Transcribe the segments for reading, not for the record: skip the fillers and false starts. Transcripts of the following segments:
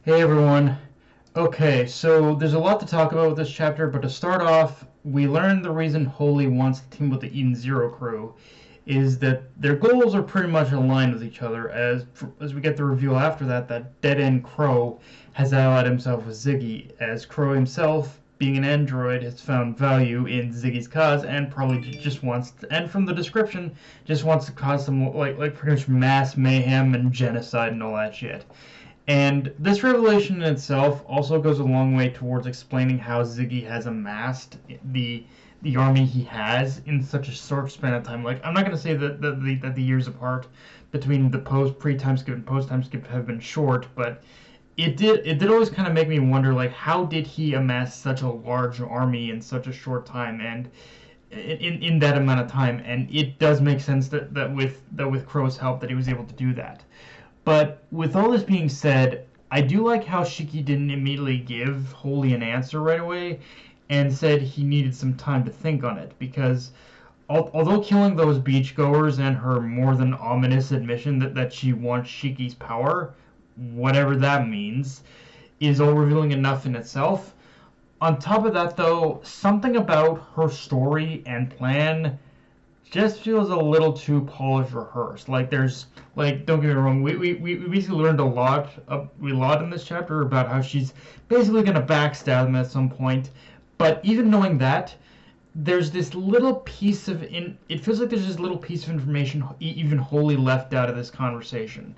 Hey everyone. Okay, so there's a lot to talk about with this chapter, but to start off, we learned the reason Holy wants to team with the Eden Zero crew is that their goals are pretty much aligned with each other. As we get the reveal after that dead end Crow has allied himself with Ziggy, as Crow himself, being an android, has found value in Ziggy's cause and probably just wants to, and from the description, just wants to cause some like pretty much mass mayhem and genocide and all that shit. And this revelation in itself also goes a long way towards explaining how Ziggy has amassed the army he has in such a short span of time. Like, I'm not going to say that the years apart between the pre-time skip and post-time skip have been short, but it did always kind of make me wonder, like, how did he amass such a large army in such a short time and in that amount of time? And it does make sense that with Crow's help that he was able to do that. But with all this being said, I do like how Shiki didn't immediately give Holy an answer right away and said he needed some time to think on it, because although killing those beachgoers and her more than ominous admission that she wants Shiki's power, whatever that means, is all revealing enough in itself. On top of that, though, something about her story and plan just feels a little too polished rehearsed. Like, don't get me wrong, we basically learned a lot in this chapter about how she's basically gonna backstab them at some point. But even knowing that, there's this little piece it feels like there's this little piece of information even wholly left out of this conversation.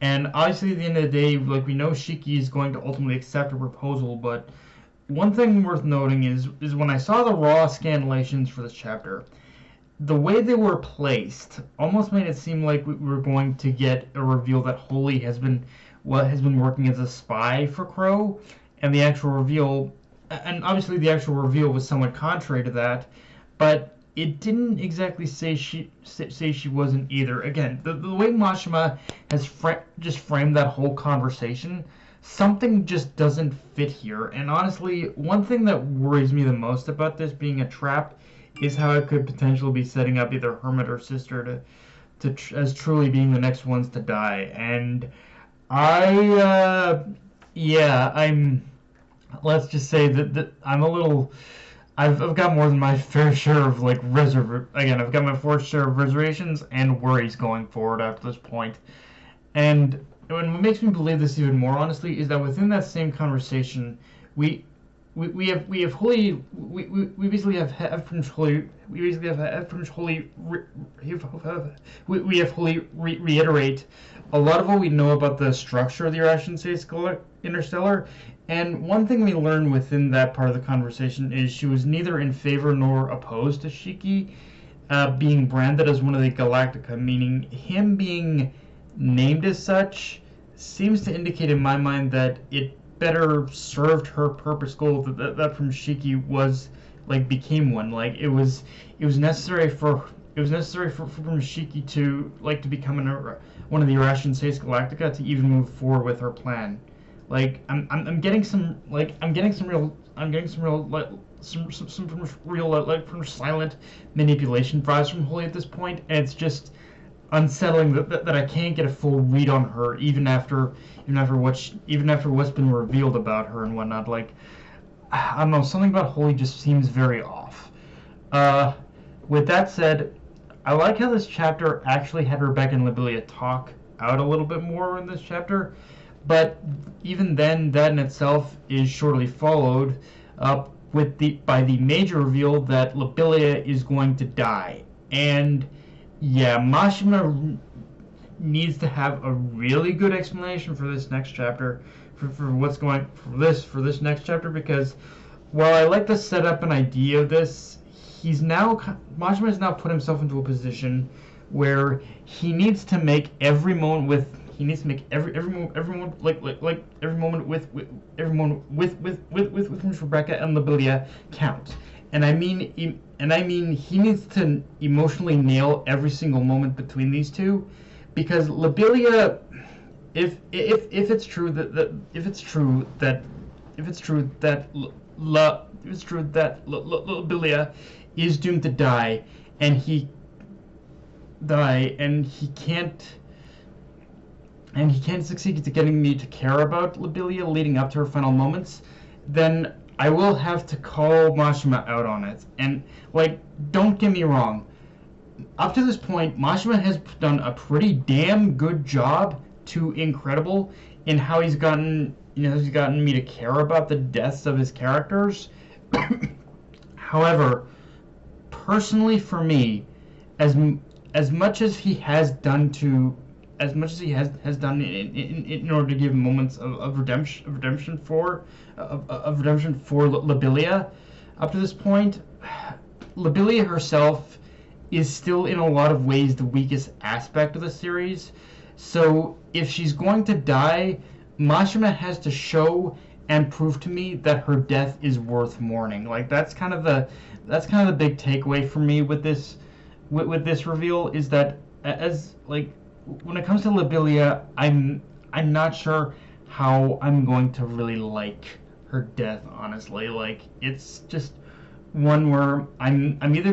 And obviously at the end of the day, like, we know Shiki is going to ultimately accept her proposal, but one thing worth noting is when I saw the raw scanlations for this chapter, the way they were placed almost made it seem like we were going to get a reveal that Holy has been working as a spy for Crow, and the actual reveal, and obviously the actual reveal was somewhat contrary to that, but it didn't exactly say she wasn't either. Again, the way Mashima has just framed that whole conversation, something just doesn't fit here. And honestly, one thing that worries me the most about this being a trap is how it could potentially be setting up either Hermit or Sister as truly being the next ones to die. And I'm. Let's just say that I'm a little. I've got more than my fair share of I've got my fair share of reservations and worries going forward after this point. And what makes me believe this even more honestly is that within that same conversation, we we basically have Heffron's Holy we have Holy reiterate a lot of what we know about the structure of the Irrational Interstellar. And one thing we learned within that part of the conversation is she was neither in favor nor opposed to Shiki being branded as one of the Galactica, meaning him being named as such seems to indicate in my mind that it better served her purpose goal that from Shiki became one. Like, it was necessary for from Shiki to become one of the Irrational States Galactica to even move forward with her plan. Like, I'm getting some real silent manipulation vibes from Holy at this point, and it's just unsettling that I can't get a full read on her even after what's been revealed about her and whatnot. Like, I don't know, something about Holy just seems very off. With that said, I like how this chapter actually had Rebecca and Lobelia talk out a little bit more in this chapter, but even then, that in itself is shortly followed up by the major reveal that Lobelia is going to die. And yeah, Mashima needs to have a really good explanation for this next chapter, for this next chapter, because while I like to set up an idea of this, Mashima has now put himself into a position where he needs to make every moment with Rebecca and Lobelia count. And I mean he needs to emotionally nail every single moment between these two, because Lobelia, if it's true that Lobelia is doomed to die, and he can't and he can't succeed to getting me to care about Lobelia leading up to her final moments, then I will have to call Mashima out on it. And, like, don't get me wrong. Up to this point, Mashima has done a pretty damn good job to incredible in how he's gotten me to care about the deaths of his characters. However, personally for me, as much as he has done in order to give moments of redemption for Lobelia, up to this point, Lobelia herself is still in a lot of ways the weakest aspect of the series. So if she's going to die, Mashima has to show and prove to me that her death is worth mourning. Like that's kind of the big takeaway for me with this reveal, is that as like when it comes to Lobelia, I'm not sure how I'm going to really like her death, honestly. Like it's just one where I'm either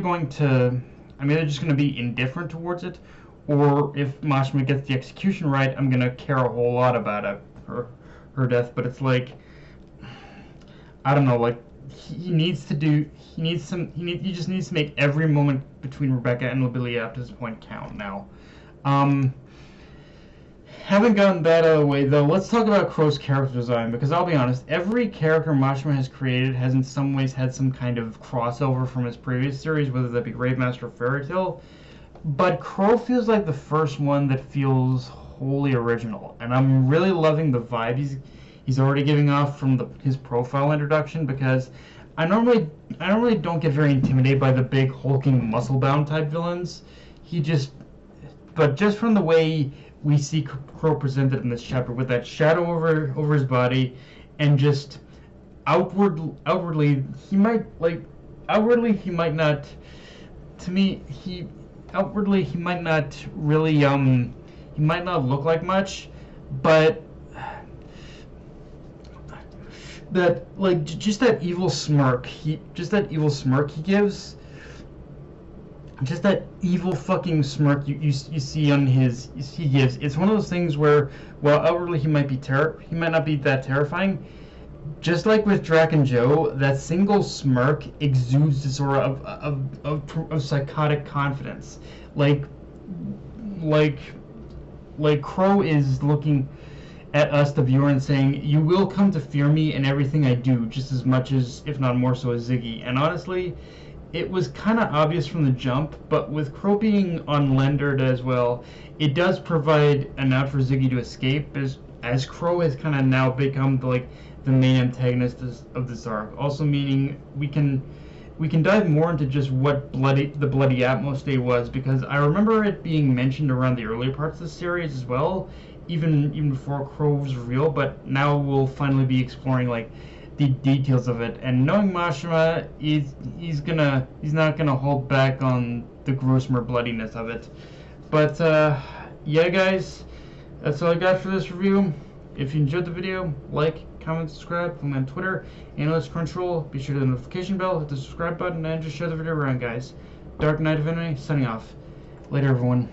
just going to be indifferent towards it, or if Mashima gets the execution right, I'm going to care a whole lot about her death. But it's like, I don't know, like he just needs to make every moment between Rebecca and Lobelia up to this point count now. Haven't gotten that out of the way, though, let's talk about Crow's character design, because I'll be honest, every character Mashima has created has in some ways had some kind of crossover from his previous series, whether that be Grave Master or Fairy Tail, but Crow feels like the first one that feels wholly original, and I'm really loving the vibe he's already giving off from his profile introduction, because I normally don't get very intimidated by the big hulking muscle-bound type villains. But just from the way we see Crow presented in this chapter, with that shadow over his body, and just outwardly he might not really he might not look like much, but that like just that evil smirk he gives, just that evil fucking smirk you see on he gives. It's one of those things where, while outwardly he might not be that terrifying, just like with Drac and Joe, that single smirk exudes this aura of psychotic confidence. Like Crow is looking at us, the viewer, and saying, "You will come to fear me and everything I do, just as much as, if not more so, as Ziggy." And honestly, it was kind of obvious from the jump, but with Crow being unlendered as well, it does provide an out for Ziggy to escape, as Crow has kind of now become the main antagonist of this arc. Also meaning we can dive more into just what the Bloody Atmos Day was, because I remember it being mentioned around the earlier parts of the series as well, even before Crow was revealed, but now we'll finally be exploring the details of it. And knowing Mashima, he's not gonna hold back on the gruesomer bloodiness of it. But yeah, guys, that's all I got for this review. If you enjoyed the video, like, comment, subscribe. Follow me on Twitter, Analyst Crunchyroll. Be sure to hit the notification bell, hit the subscribe button, and just share the video around, guys. Dark Knight of Enemy, signing off. Later, everyone.